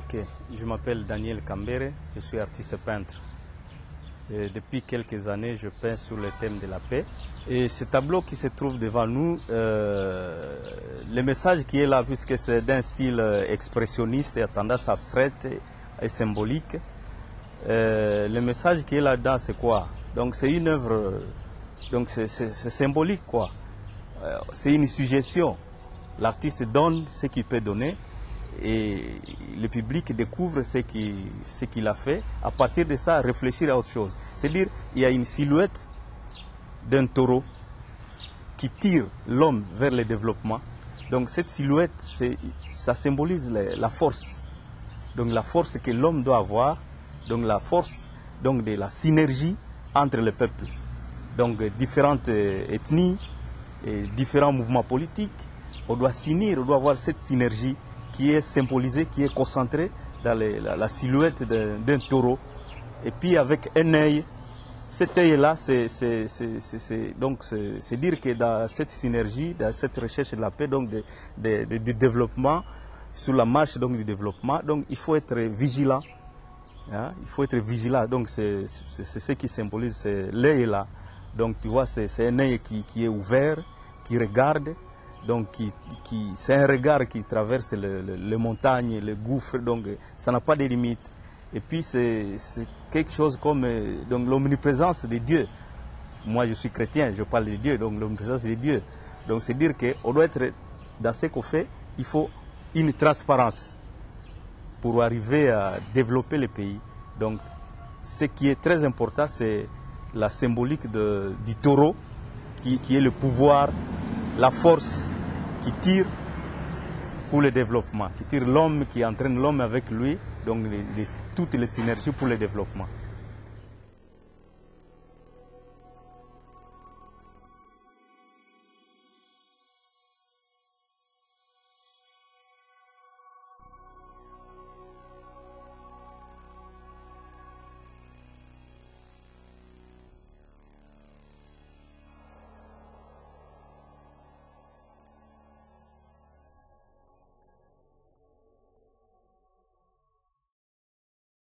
Ok, je m'appelle Daniel Kambere, je suis artiste peintre. Et depuis quelques années, je peins sur le thème de la paix. Et ce tableau qui se trouve devant nous, le message qui est là, puisque c'est d'un style expressionniste et à tendance abstraite et symbolique, le message qui est là-dedans, c'est quoi? Donc c'est une œuvre, donc c'est symbolique quoi. C'est une suggestion. L'artiste donne ce qu'il peut donner et le public découvre ce qu'il a fait. À partir de ça, réfléchir à autre chose. C'est-à-dire, il y a une silhouette d'un taureau qui tire l'homme vers le développement. Donc cette silhouette, ça symbolise la force. Donc la force que l'homme doit avoir, donc la force donc de la synergie entre les peuples. Donc différentes ethnies et différents mouvements politiques. On doit s'unir, on doit avoir cette synergie qui est symbolisée, qui est concentrée dans la silhouette d'un taureau. Et puis avec un œil, cet œil-là, c'est dire que dans cette synergie, dans cette recherche de la paix, donc du développement, sur la marche donc, du développement, donc il faut être vigilant. Hein? Il faut être vigilant. Donc c'est ce qui symbolise, c'est l'œil-là. Donc tu vois, c'est un œil qui est ouvert, qui regarde. Donc c'est un regard qui traverse les montagnes, les gouffres, donc ça n'a pas de limite. Et puis c'est quelque chose comme l'omniprésence de Dieu. Moi je suis chrétien, je parle de Dieu, donc l'omniprésence de Dieu. Donc c'est dire qu'on doit être, dans ce qu'on fait, il faut une transparence pour arriver à développer le pays. Donc ce qui est très important, c'est la symbolique du taureau, qui est le pouvoir, la force qui tire pour le développement, qui tire l'homme, qui entraîne l'homme avec lui, donc toutes les synergies pour le développement.